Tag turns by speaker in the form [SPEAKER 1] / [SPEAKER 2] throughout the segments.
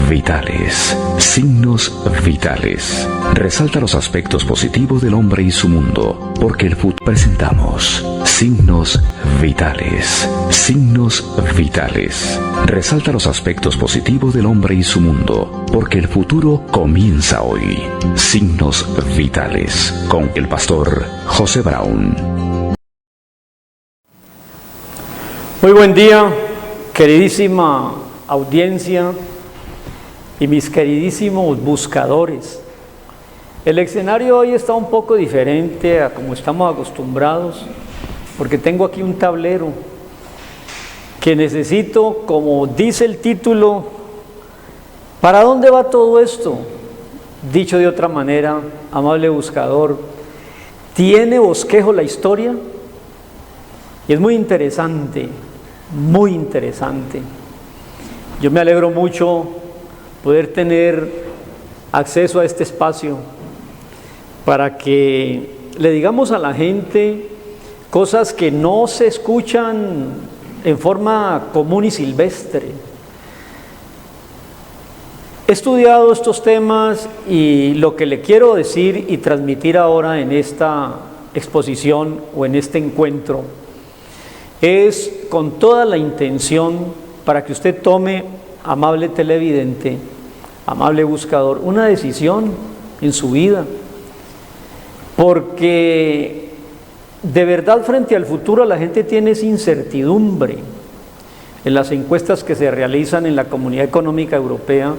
[SPEAKER 1] vitales. Signos vitales. Resalta los aspectos positivos del hombre y su mundo, porque el futuro presentamos. Signos vitales. Signos vitales. Resalta los aspectos positivos del hombre y su mundo, porque el futuro comienza hoy. Signos vitales, con el pastor José Brown.
[SPEAKER 2] Muy buen día, queridísima audiencia y mis queridísimos buscadores. El escenario hoy está un poco diferente a como estamos acostumbrados, porque tengo aquí un tablero que necesito, como dice el título, ¿para dónde va todo esto? Dicho de otra manera, amable buscador, ¿tiene bosquejo la historia? Y es muy interesante, muy interesante. Yo me alegro mucho poder tener acceso a este espacio para que le digamos a la gente cosas que no se escuchan en forma común y silvestre. He estudiado estos temas y lo que le quiero decir y transmitir ahora en esta exposición o en este encuentro es con toda la intención para que usted tome, amable televidente, amable buscador, una decisión en su vida, porque de verdad frente al futuro la gente tiene esa incertidumbre. En las encuestas que se realizan en la Comunidad Económica Europea,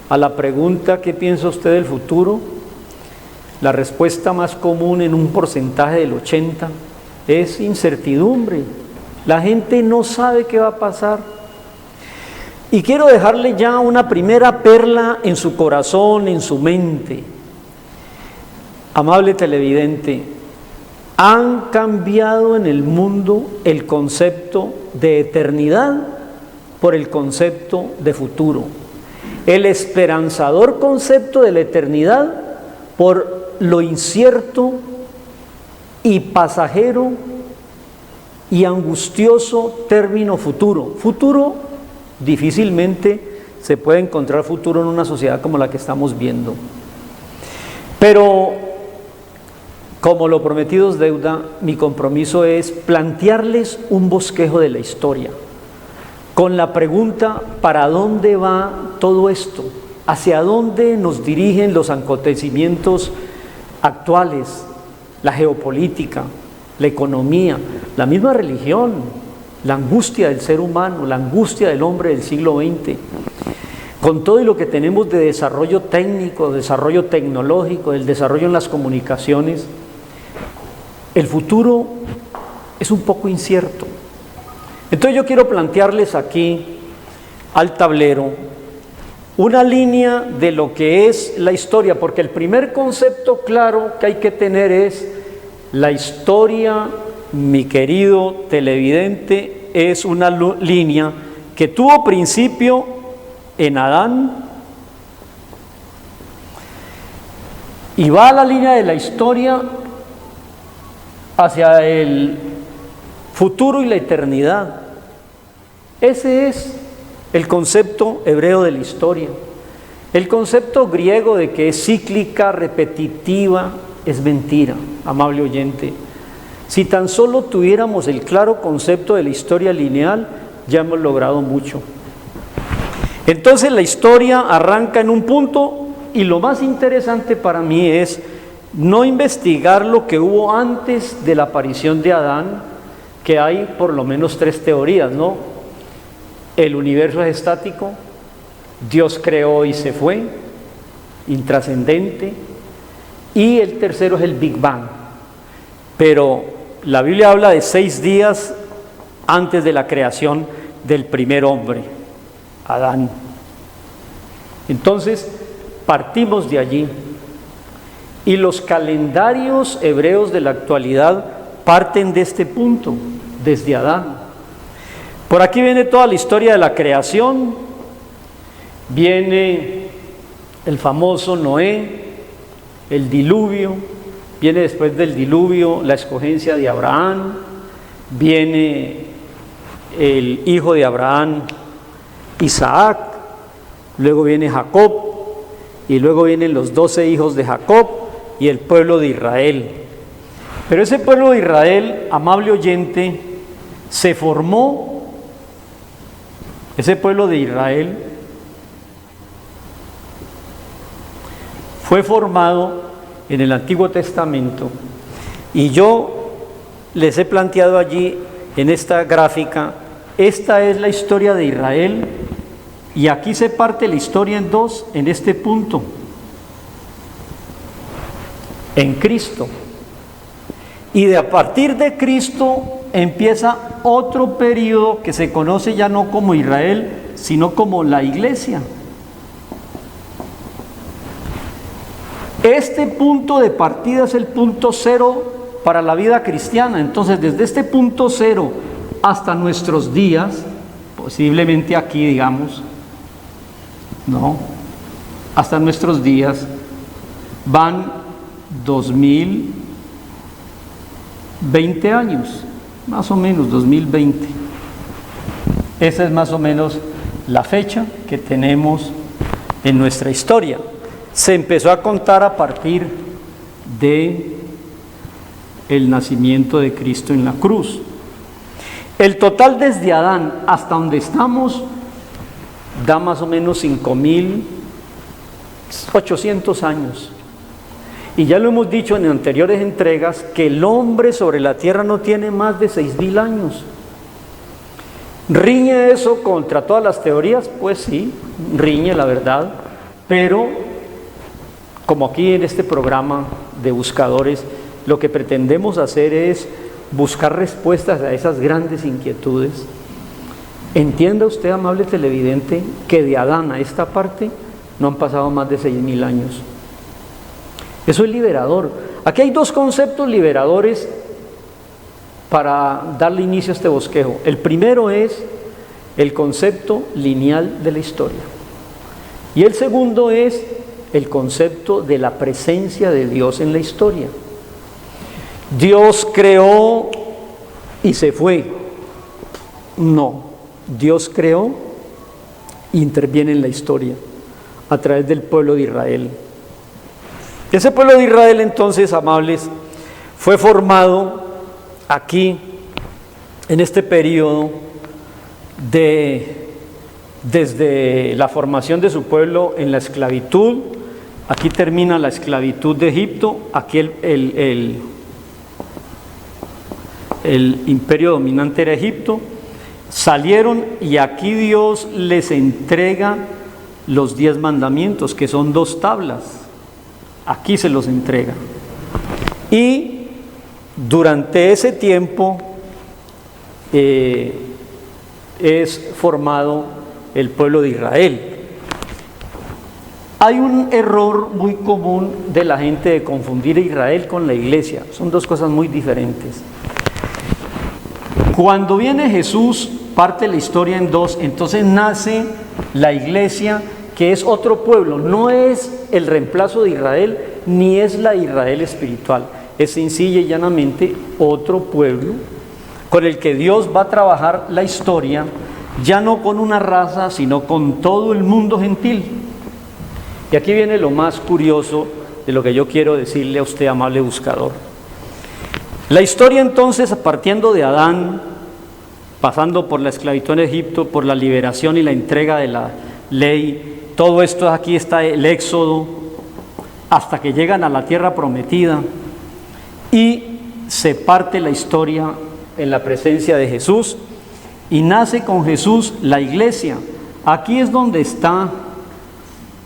[SPEAKER 2] a la pregunta ¿qué piensa usted del futuro?, la respuesta más común en un porcentaje del 80% es incertidumbre. La gente no sabe qué va a pasar. Y quiero dejarle ya una primera perla en su corazón, en su mente. Amable televidente, han cambiado en el mundo el concepto de eternidad por el concepto de futuro. El esperanzador concepto de la eternidad por lo incierto y pasajero y angustioso término futuro. Futuro, difícilmente se puede encontrar futuro en una sociedad como la que estamos viendo. Pero, como lo prometido es deuda, mi compromiso es plantearles un bosquejo de la historia, con la pregunta, ¿para dónde va todo esto? ¿Hacia dónde nos dirigen los acontecimientos actuales, la geopolítica, la economía, la misma religión, la angustia del ser humano, la angustia del hombre del siglo XX, con todo y lo que tenemos de desarrollo técnico, desarrollo tecnológico, el desarrollo en las comunicaciones? El futuro es un poco incierto. Entonces yo quiero plantearles aquí al tablero una línea de lo que es la historia, porque el primer concepto claro que hay que tener es la historia, mi querido televidente, es una línea que tuvo principio en Adán y va a la línea de la historia hacia el futuro y la eternidad. Ese es el concepto hebreo de la historia. El concepto griego de que es cíclica, repetitiva, es mentira, amable oyente. Si tan solo tuviéramos el claro concepto de la historia lineal, ya hemos logrado mucho. Entonces la historia arranca en un punto y lo más interesante para mí es no investigar lo que hubo antes de la aparición de Adán, que hay por lo menos 3 teorías, ¿no? El universo es estático, Dios creó y se fue, intrascendente, y el tercero es el Big Bang. Pero la Biblia habla de 6 días antes de la creación del primer hombre, Adán. Entonces, partimos de allí. Y los calendarios hebreos de la actualidad parten de este punto, desde Adán. Por aquí viene toda la historia de la creación, viene el famoso Noé, el diluvio, viene después del diluvio la escogencia de Abraham, viene el hijo de Abraham, Isaac, luego viene Jacob, y luego vienen los 12 hijos de Jacob y el pueblo de Israel. Pero ese pueblo de Israel, amable oyente, se formó, ese pueblo de Israel fue formado en el Antiguo Testamento, y yo les he planteado allí en esta gráfica, esta es la historia de Israel, y aquí se parte la historia en dos en este punto, en Cristo. Y a partir de Cristo empieza otro periodo que se conoce ya no como Israel, sino como la Iglesia. Este punto de partida es el punto cero para la vida cristiana. Entonces, desde este punto cero hasta nuestros días, posiblemente aquí, digamos, no, hasta nuestros días, van 2020 años, más o menos 2020. Esa es más o menos la fecha que tenemos en nuestra historia. Se empezó a contar a partir de el nacimiento de Cristo en la cruz. El total desde Adán hasta donde estamos da más o menos 5.800 años. Y ya lo hemos dicho en anteriores entregas que el hombre sobre la tierra no tiene más de 6.000 años. ¿Riñe eso contra todas las teorías? Pues sí, riñe, la verdad, pero como aquí en este programa de buscadores, lo que pretendemos hacer es buscar respuestas a esas grandes inquietudes. Entienda usted, amable televidente, que de Adán a esta parte no han pasado más de 6.000 años. Eso es liberador. Aquí hay dos conceptos liberadores para darle inicio a este bosquejo. El primero es el concepto lineal de la historia. Y el segundo es el concepto de la presencia de Dios en la historia. Dios creó y se fue. No, Dios creó e interviene en la historia a través del pueblo de Israel. Ese pueblo de Israel, entonces, amables, fue formado aquí en este periodo desde la formación de su pueblo en la esclavitud. Aquí termina la esclavitud de Egipto, aquí el imperio dominante era Egipto. Salieron y aquí Dios les entrega los 10 mandamientos, que son 2 tablas. Aquí se los entrega. Y durante ese tiempo es formado el pueblo de Israel. Hay un error muy común de la gente de confundir a Israel con la iglesia. Son dos cosas muy diferentes. Cuando viene Jesús, parte la historia en dos, entonces nace la iglesia, que es otro pueblo. No es el reemplazo de Israel, ni es la Israel espiritual. Es sencilla y llanamente otro pueblo con el que Dios va a trabajar la historia, ya no con una raza, sino con todo el mundo gentil. Y aquí viene lo más curioso de lo que yo quiero decirle a usted, amable buscador. La historia entonces, partiendo de Adán, pasando por la esclavitud en Egipto, por la liberación y la entrega de la ley, todo esto aquí está el Éxodo, hasta que llegan a la tierra prometida, y se parte la historia en la presencia de Jesús, y nace con Jesús la iglesia. Aquí es donde está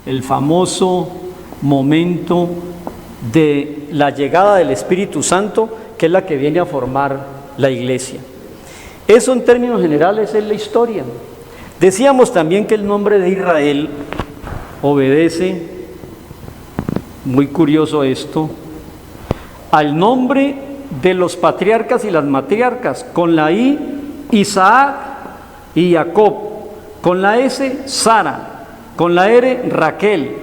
[SPEAKER 2] el famoso momento de la llegada del Espíritu Santo, que es la que viene a formar la iglesia. Eso en términos generales es la historia. Decíamos también que el nombre de Israel obedece, muy curioso esto, al nombre de los patriarcas y las matriarcas. Con la I, Isaac y Jacob; con la S, Sara; con la R, Raquel;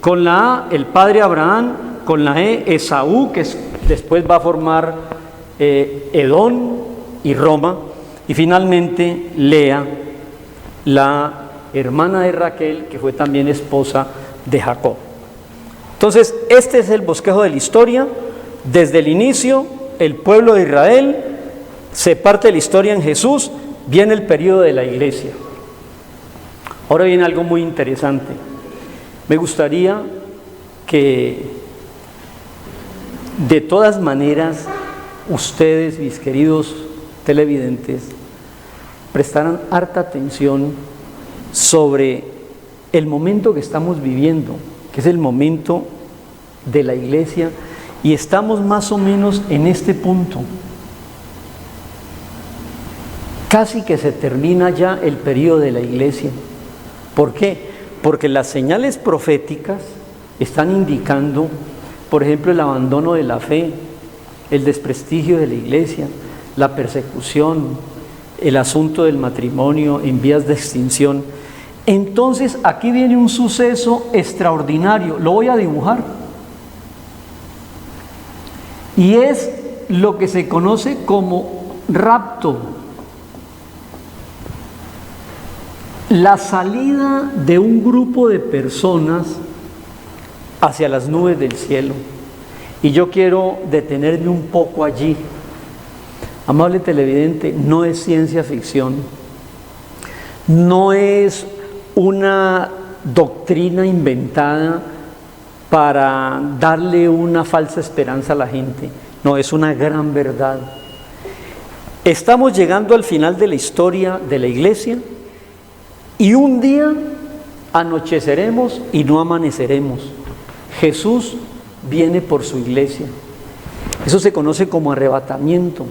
[SPEAKER 2] con la A, el padre Abraham; con la E, Esaú, que después va a formar Edom y Roma; y finalmente Lea, la hermana de Raquel, que fue también esposa de Jacob. Entonces, este es el bosquejo de la historia. Desde el inicio, el pueblo de Israel, se parte la historia en Jesús, viene el periodo de la iglesia. Ahora viene algo muy interesante. Me gustaría que de todas maneras ustedes, mis queridos televidentes, prestaran harta atención sobre el momento que estamos viviendo, que es el momento de la iglesia, y estamos más o menos en este punto. Casi que se termina ya el periodo de la iglesia. ¿Por qué? Porque las señales proféticas están indicando, por ejemplo, el abandono de la fe, el desprestigio de la iglesia, la persecución, el asunto del matrimonio en vías de extinción. Entonces aquí viene un suceso extraordinario, lo voy a dibujar, y es lo que se conoce como rapto, la salida de un grupo de personas hacia las nubes del cielo. Y yo quiero detenerme un poco allí. Amable televidente, no es ciencia ficción, no es una doctrina inventada para darle una falsa esperanza a la gente, no, es una gran verdad. Estamos llegando al final de la historia de la iglesia y un día anocheceremos y no amaneceremos. Jesús viene por su iglesia. Eso se conoce como arrebatamiento.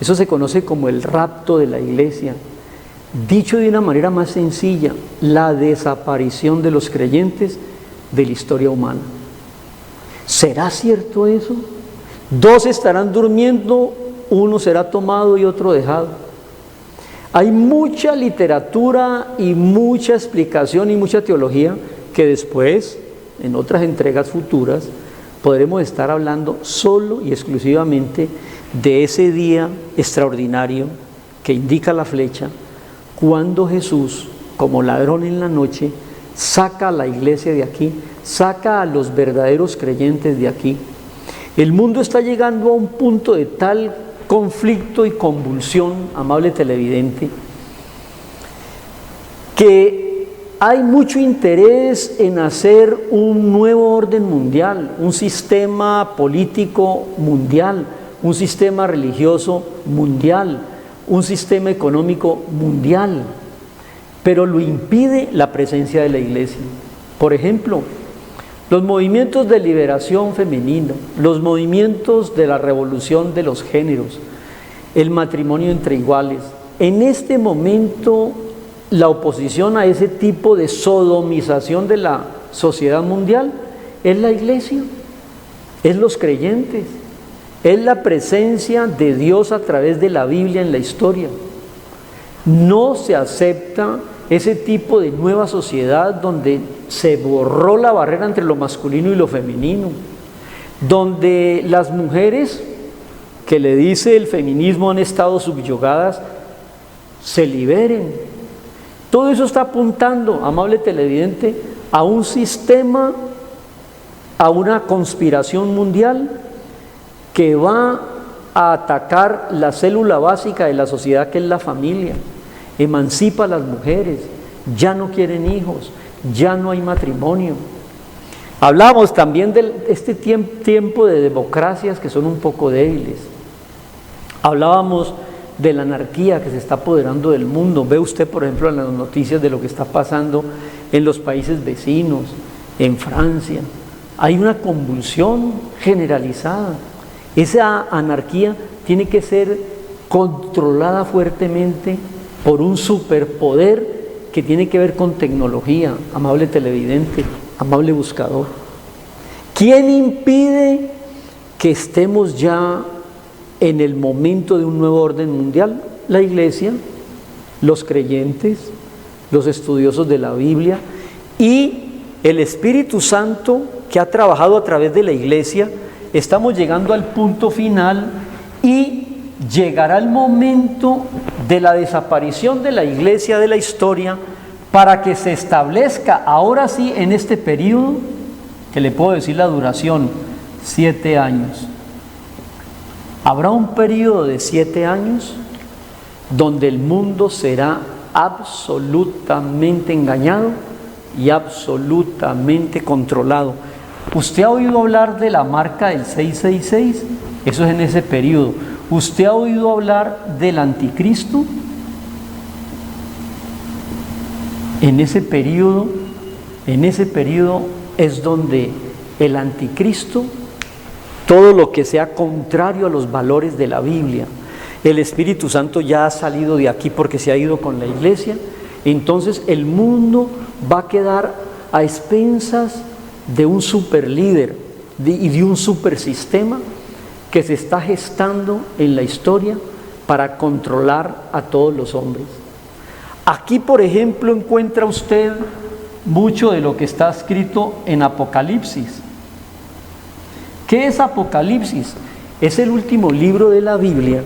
[SPEAKER 2] Eso se conoce como el rapto de la iglesia. Dicho de una manera más sencilla, la desaparición de los creyentes de la historia humana. ¿Será cierto eso? Dos estarán durmiendo, uno será tomado y otro dejado. Hay mucha literatura y mucha explicación y mucha teología que después, en otras entregas futuras, podremos estar hablando solo y exclusivamente de ese día extraordinario que indica la flecha, cuando Jesús, como ladrón en la noche, saca a la iglesia de aquí, saca a los verdaderos creyentes de aquí. El mundo está llegando a un punto de tal conflicto y convulsión, amable televidente, que hay mucho interés en hacer un nuevo orden mundial, un sistema político mundial, un sistema religioso mundial, un sistema económico mundial, pero lo impide la presencia de la iglesia. Por ejemplo, los movimientos de liberación femenina, los movimientos de la revolución de los géneros, el matrimonio entre iguales. En este momento, la oposición a ese tipo de sodomización de la sociedad mundial es la iglesia, es los creyentes, es la presencia de Dios a través de la Biblia en la historia. No se acepta ese tipo de nueva sociedad donde se borró la barrera entre lo masculino y lo femenino, donde las mujeres, que le dice el feminismo, han estado subyugadas, se liberen. Todo eso está apuntando, amable televidente, a un sistema, a una conspiración mundial que va a atacar la célula básica de la sociedad, que es la familia. Emancipa a las mujeres, ya no quieren hijos, ya no hay matrimonio. Hablábamos también de este tiempo de democracias que son un poco débiles. Hablábamos de la anarquía que se está apoderando del mundo. Ve usted, por ejemplo, en las noticias de lo que está pasando en los países vecinos, en Francia. Hay una convulsión generalizada. Esa anarquía tiene que ser controlada fuertemente por un superpoder que tiene que ver con tecnología, amable televidente, amable buscador. ¿Quién impide que estemos ya en el momento de un nuevo orden mundial? La iglesia, los creyentes, los estudiosos de la Biblia y el Espíritu Santo que ha trabajado a través de la iglesia. Estamos llegando al punto final y llegará el momento de la desaparición de la iglesia de la historia, para que se establezca ahora sí en este periodo, que le puedo decir la duración, 7 años. Habrá un periodo de 7 años donde el mundo será absolutamente engañado y absolutamente controlado. ¿Usted ha oído hablar de la marca del 666? Eso es en ese periodo. ¿Usted ha oído hablar del anticristo? En ese periodo es donde el anticristo, todo lo que sea contrario a los valores de la Biblia, el Espíritu Santo ya ha salido de aquí porque se ha ido con la iglesia, entonces el mundo va a quedar a expensas de un superlíder y de un supersistema que se está gestando en la historia para controlar a todos los hombres. Aquí, por ejemplo, encuentra usted mucho de lo que está escrito en Apocalipsis. ¿Qué es Apocalipsis? Es el último libro de la Biblia,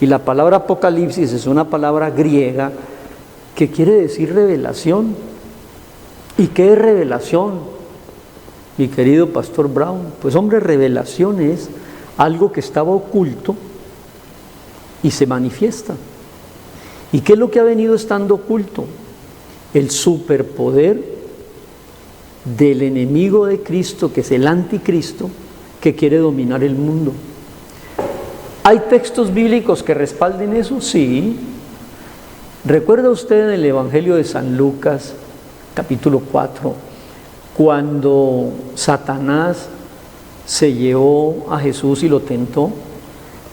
[SPEAKER 2] y la palabra Apocalipsis es una palabra griega que quiere decir revelación. ¿Y qué es revelación, mi querido Pastor Brown? Pues hombre, revelación es algo que estaba oculto y se manifiesta. ¿Y qué es lo que ha venido estando oculto? El superpoder del enemigo de Cristo, que es el anticristo, que quiere dominar el mundo. ¿Hay textos bíblicos que respalden eso? Sí. ¿Recuerda usted en el Evangelio de San Lucas, capítulo 4, cuando Satanás se llevó a Jesús y lo tentó?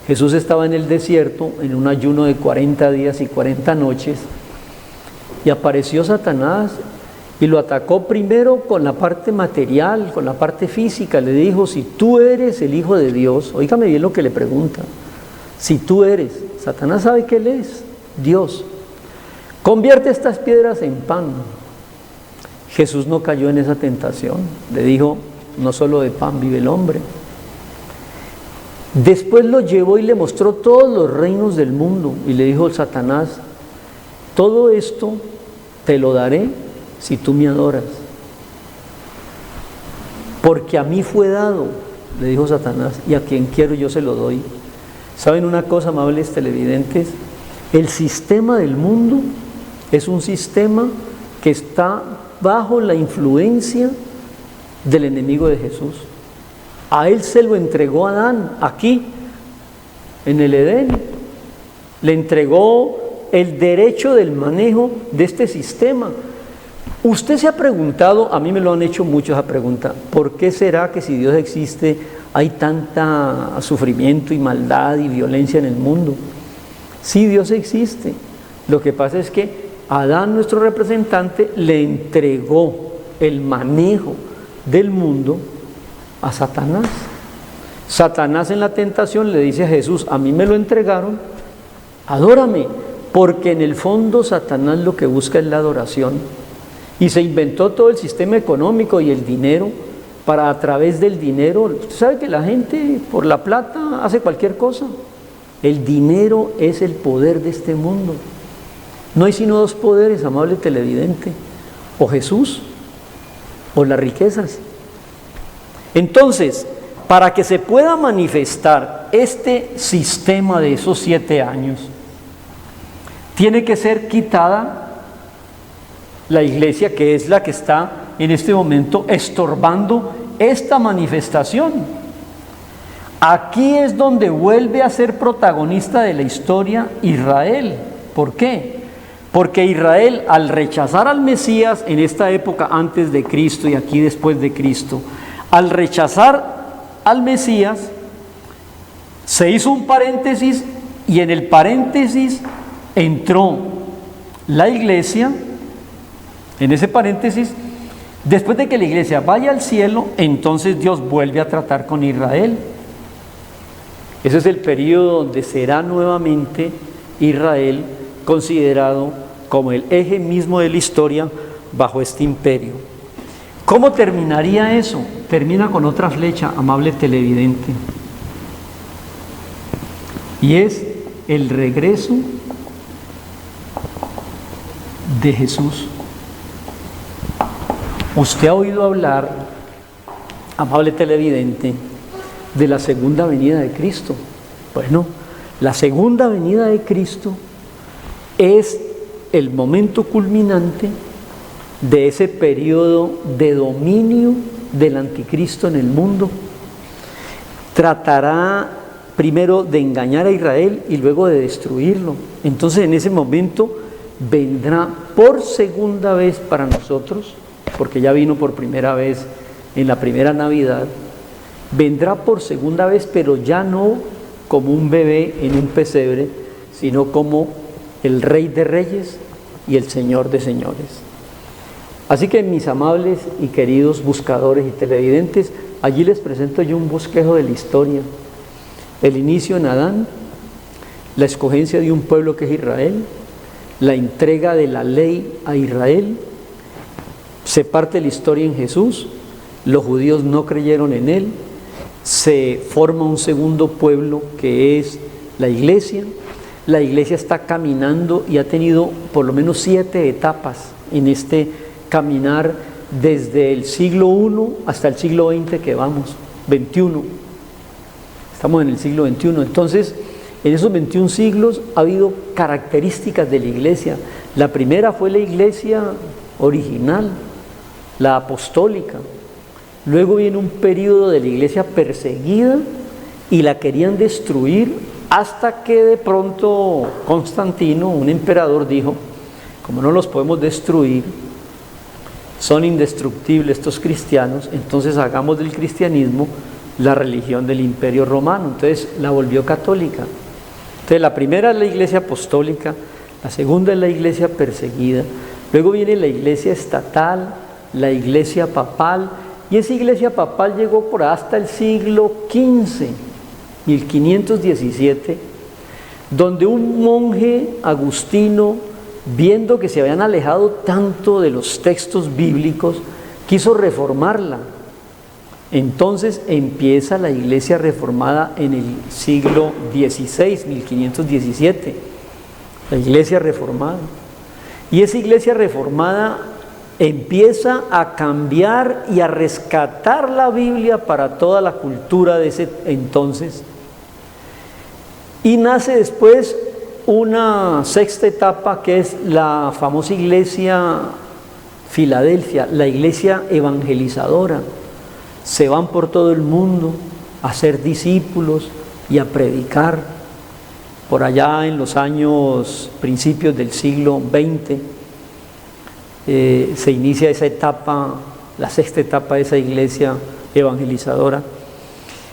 [SPEAKER 2] Jesús estaba en el desierto en un ayuno de 40 días y 40 noches y apareció Satanás y lo atacó primero con la parte material, con la parte física. Le dijo: si tú eres el Hijo de Dios, óigame bien lo que le pregunta, si tú eres, Satanás sabe que él es Dios, convierte estas piedras en pan. Jesús no cayó en esa tentación, le dijo: no solo de pan vive el hombre. Después lo llevó y le mostró todos los reinos del mundo y le dijo Satanás: todo esto te lo daré si tú me adoras, porque a mí fue dado, le dijo Satanás, y a quien quiero yo se lo doy. ¿Saben una cosa, amables televidentes? El sistema del mundo es un sistema que está bajo la influencia del enemigo de Jesús. A él se lo entregó Adán aquí, en el Edén. Le entregó el derecho del manejo de este sistema. Usted se ha preguntado, a mí me lo han hecho mucho esa pregunta: ¿por qué será que si Dios existe hay tanta sufrimiento y maldad y violencia en el mundo? Sí, Dios existe. Lo que pasa es que Adán, nuestro representante, le entregó el manejo del mundo a Satanás. Satanás en la tentación le dice a Jesús: a mí me lo entregaron, adórame, porque en el fondo Satanás lo que busca es la adoración. Y se inventó todo el sistema económico y el dinero para, a través del dinero, usted sabe que la gente por la plata hace cualquier cosa. El dinero es el poder de este mundo. No hay sino dos poderes, amable televidente: o Jesús o las riquezas. Entonces, para que se pueda manifestar este sistema de esos 7 años, tiene que ser quitada la iglesia, que es la que está en este momento estorbando esta manifestación. Aquí es donde vuelve a ser protagonista de la historia Israel. ¿Por qué? Porque Israel, al rechazar al Mesías en esta época antes de Cristo y aquí después de Cristo, al rechazar al Mesías, se hizo un paréntesis, y en el paréntesis entró la iglesia. En ese paréntesis, después de que la iglesia vaya al cielo, entonces Dios vuelve a tratar con Israel. Ese es el periodo donde será nuevamente Israel considerado como el eje mismo de la historia bajo este imperio. ¿Cómo terminaría eso? Termina con otra flecha, amable televidente, y es el regreso de Jesús. Usted ha oído hablar, amable televidente, de la segunda venida de Cristo. Bueno, la segunda venida de Cristo es el momento culminante de ese periodo de dominio del anticristo en el mundo. Tratará primero de engañar a Israel y luego de destruirlo. Entonces en ese momento vendrá por segunda vez para nosotros, porque ya vino por primera vez en la primera Navidad, vendrá por segunda vez, pero ya no como un bebé en un pesebre, sino como el Rey de Reyes y el Señor de Señores. Así que mis amables y queridos buscadores y televidentes, allí les presento yo un bosquejo de la historia. El inicio en Adán, la escogencia de un pueblo que es Israel, la entrega de la ley a Israel, se parte la historia en Jesús, los judíos no creyeron en él, se forma un segundo pueblo que es la iglesia está caminando y ha tenido por lo menos 7 etapas en este caminar desde el siglo I hasta el siglo XX que vamos, 21. Estamos en el siglo XXI. Entonces, en esos 21 siglos ha habido características de la iglesia. La primera fue la iglesia original, la apostólica. Luego viene un periodo de la iglesia perseguida y la querían destruir hasta que de pronto Constantino, un emperador, dijo: como no los podemos destruir, son indestructibles estos cristianos, entonces hagamos del cristianismo la religión del Imperio Romano. Entonces la volvió católica. Entonces la primera es la iglesia apostólica, la segunda es la iglesia perseguida, luego viene la iglesia estatal, la iglesia papal, y esa iglesia papal llegó por hasta el siglo XV, 1517, donde un monje agustino, viendo que se habían alejado tanto de los textos bíblicos, quiso reformarla. Entonces empieza la iglesia reformada en el siglo XVI, 1517, la iglesia reformada. Y esa iglesia reformada empieza a cambiar y a rescatar la Biblia para toda la cultura de ese entonces. Y nace después una sexta etapa que es la famosa iglesia Filadelfia, la iglesia evangelizadora. Se van por todo el mundo a ser discípulos y a predicar. Por allá en los años, principios del siglo XX, se inicia esa etapa, la sexta etapa de esa iglesia evangelizadora,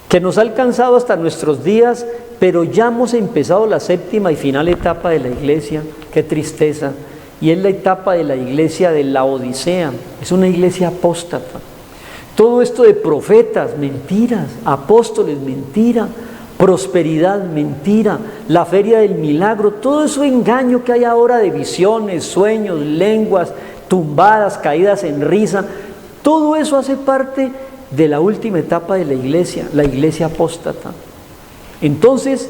[SPEAKER 2] que nos ha alcanzado hasta nuestros días, pero ya hemos empezado la séptima y final etapa de la iglesia. Qué tristeza. Y es la etapa de la iglesia de la Odisea. Es una iglesia apóstata. Todo esto de profetas, mentiras, apóstoles, mentira, prosperidad, mentira, la feria del milagro, todo eso engaño que hay ahora de visiones, sueños, lenguas tumbadas, caídas en risa, todo eso hace parte de la última etapa de la iglesia apóstata. Entonces,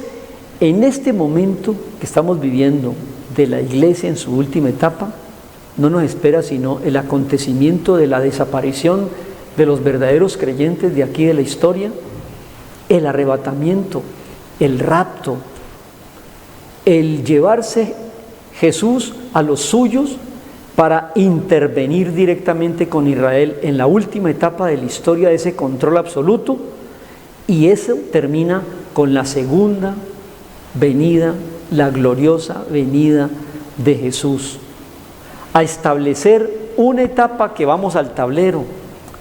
[SPEAKER 2] en este momento que estamos viviendo de la iglesia en su última etapa, no nos espera sino el acontecimiento de la desaparición de los verdaderos creyentes de aquí de la historia, el arrebatamiento, el rapto, el llevarse Jesús a los suyos para intervenir directamente con Israel en la última etapa de la historia de ese control absoluto, y eso termina con la segunda venida, la gloriosa venida de Jesús, a establecer una etapa que vamos al tablero.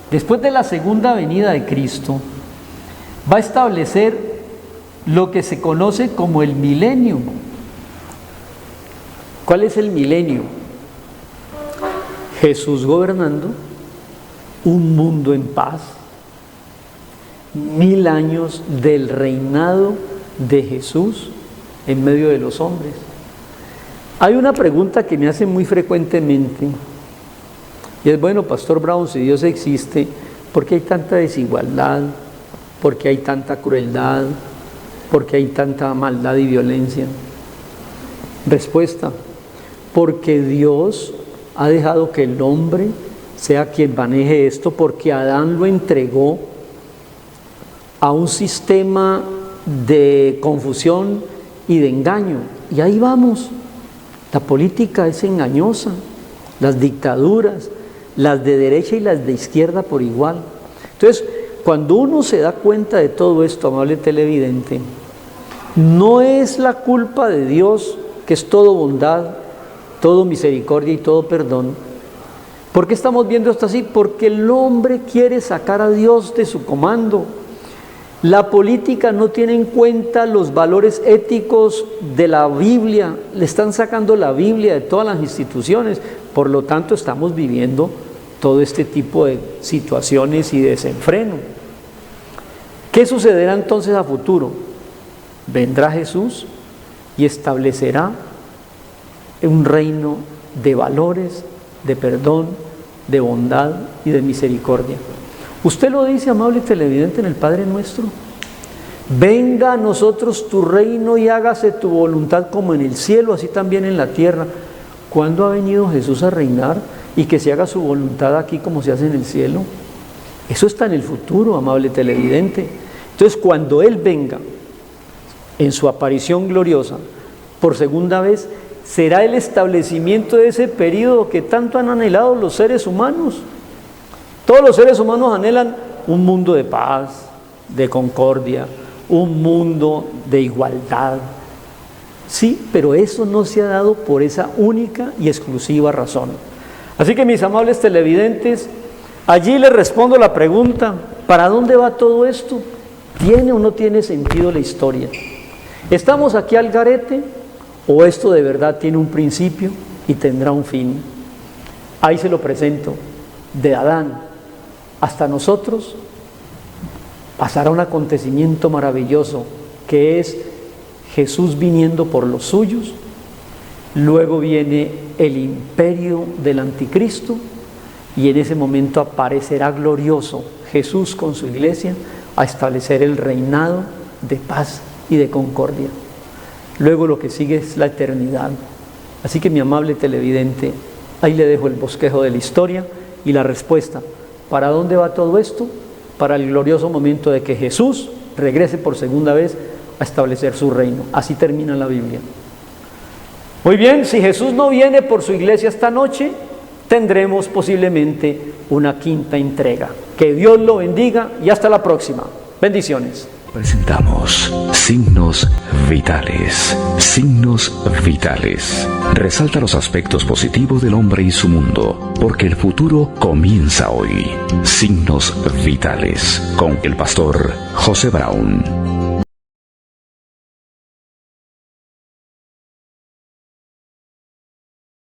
[SPEAKER 2] Después de la segunda venida de Cristo, va a establecer lo que se conoce como el milenio. ¿Cuál es el milenio? Jesús gobernando, un mundo en paz, 1000 años del reinado de Jesús en medio de los hombres. Hay una pregunta que me hacen muy frecuentemente, y es: bueno, Pastor Brown, si Dios existe, ¿por qué hay tanta desigualdad? ¿Por qué hay tanta crueldad? ¿Por qué hay tanta maldad y violencia? Respuesta: porque Dios ha dejado que el hombre sea quien maneje esto, porque Adán lo entregó a un sistema de confusión y de engaño. Y ahí vamos. La política es engañosa, las dictaduras, las de derecha y las de izquierda por igual. Entonces, cuando uno se da cuenta de todo esto, amable televidente, no es la culpa de Dios, que es todo bondad, todo misericordia y todo perdón. ¿Por qué estamos viendo esto así? Porque el hombre quiere sacar a Dios de su comando. La política no tiene en cuenta los valores éticos de la Biblia, le están sacando la Biblia de todas las instituciones, por lo tanto estamos viviendo todo este tipo de situaciones y de desenfreno. ¿Qué sucederá entonces a futuro? Vendrá Jesús y establecerá un reino de valores, de perdón, de bondad y de misericordia. Usted lo dice, amable televidente, en el Padre Nuestro. Venga a nosotros tu reino y hágase tu voluntad como en el cielo, así también en la tierra. ¿Cuándo ha venido Jesús a reinar y que se haga su voluntad aquí como se hace en el cielo? Eso está en el futuro, amable televidente. Entonces, cuando Él venga en su aparición gloriosa por segunda vez, será el establecimiento de ese periodo que tanto han anhelado los seres humanos. Todos los seres humanos anhelan un mundo de paz, de concordia, un mundo de igualdad. Sí, pero eso no se ha dado por esa única y exclusiva razón. Así que, mis amables televidentes, allí les respondo la pregunta: ¿para dónde va todo esto? ¿Tiene o no tiene sentido la historia? ¿Estamos aquí al garete o esto de verdad tiene un principio y tendrá un fin? Ahí se lo presento. De Adán hasta nosotros pasará un acontecimiento maravilloso, que es Jesús viniendo por los suyos. Luego viene el imperio del anticristo y en ese momento aparecerá glorioso Jesús con su iglesia a establecer el reinado de paz y de concordia. Luego lo que sigue es la eternidad. Así que, mi amable televidente, ahí le dejo el bosquejo de la historia y la respuesta. ¿Para dónde va todo esto? Para el glorioso momento de que Jesús regrese por segunda vez a establecer su reino. Así termina la Biblia. Muy bien, si Jesús no viene por su iglesia esta noche, tendremos posiblemente una quinta entrega. Que Dios lo bendiga y hasta la próxima. Bendiciones.
[SPEAKER 1] Presentamos Signos Vitales. Signos Vitales. Resalta los aspectos positivos del hombre y su mundo, porque el futuro comienza hoy. Signos Vitales, con el pastor José Brown.